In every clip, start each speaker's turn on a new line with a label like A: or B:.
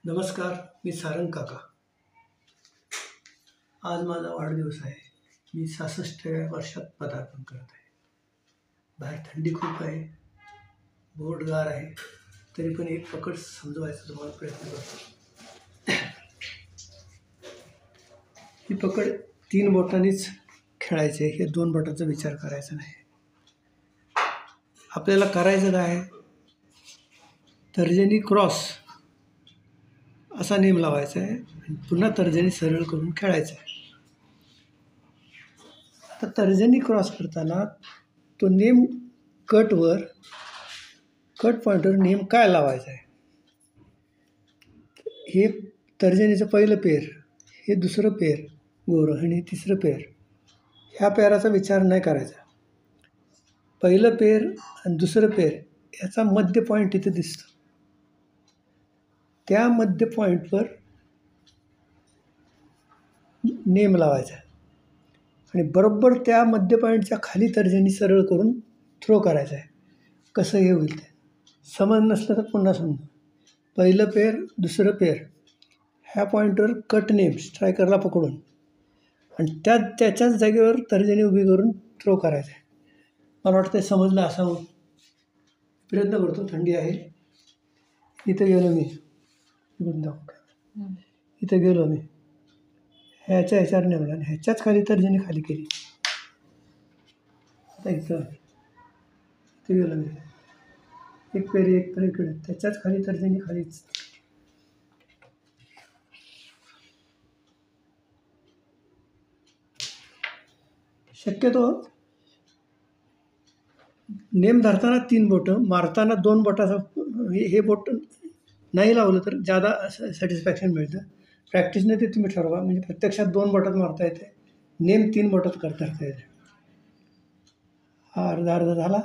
A: नमस्कार, मी सारंग काका. आज माझा वाढदिवस आहे. मी 66व्या वर्षात पदार्पण करत आहे. बाहेर थंडी खूप आहे, बोर्डगार आहे, तरी पण एक पकड समजवायचा तुम्हाला प्रयत्न करतो. ही पकड 3 बोटांनीच खेळायचे, हे 2 बोटांचा विचार करायचा नाही. आपल्याला करायचं काय, तर्जनी क्रॉस असा नेम लावायचा आहे आणि पुन्हा तर्जनी सरळ करून खेळायचं आहे. आता तर्जनी क्रॉस करताना तो नेम कट पॉईंटवर नेम काय लावायचा आहे, हे तर्जनीचं पहिलं पेर, हे दुसरं पेर गोरं आणि तिसरं पेर, ह्या पेराचा विचार नाही करायचा. पहिलं पेर आणि दुसरं पेर याचा मध्य पॉईंट इथे दिसतो, त्या मध्य पॉईंटवर नेम लावायचा आणि बरोबर त्या मध्य पॉईंटच्या खाली तर्जनी सरळ करून थ्रो करायचा आहे. कसं हे होईल ते समज नसलं तर पुन्हा समजा. पहिलं पेर दुसरं पेर ह्या पॉईंटवर कट नेम स्ट्रायकरला पकडून आणि त्याच्याच जागेवर तर्जनी उभी करून थ्रो करायचा आहे. मला वाटतं समजलं असावं. प्रयत्न करतो. थंडी आहे. इथं गेलो मी, इथं गेलो मी, ह्याच्यावर नेमला आणि ह्याच्याच खाली तर्जनी खाली केली. आता इथं गेलो मी, एक पेरी इकडे, त्याच्याच खाली तर्जनी खालीच. शक्यतो नेम धरताना 3 बोटं, मारताना 2 बोटाचं हे बोट नाही लावलं तर जादा सॅटिस्फॅक्शन मिळतं. प्रॅक्टिसने ते तुम्ही ठरवा. म्हणजे प्रत्यक्षात 2 बोटात मारता येते, नेम 3 बोटात करता येते. हा अर्धा झाला.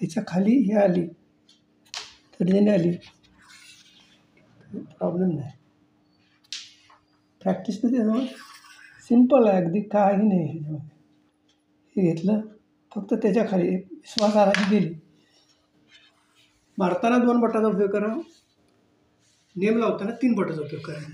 A: ह्याच्या खाली हे आली तर्जनी आली, प्रॉब्लेम नाही. प्रॅक्टिसमध्ये जवळ सिम्पल आहे, अगदी काही नाही. हे घेतलं, फक्त त्याच्या खाली विश्वासार्हता गेली. मारताना 2 बोटाचा उपयोग करा, नेम लावताना 3 बोटाचा उपयोग करायचा.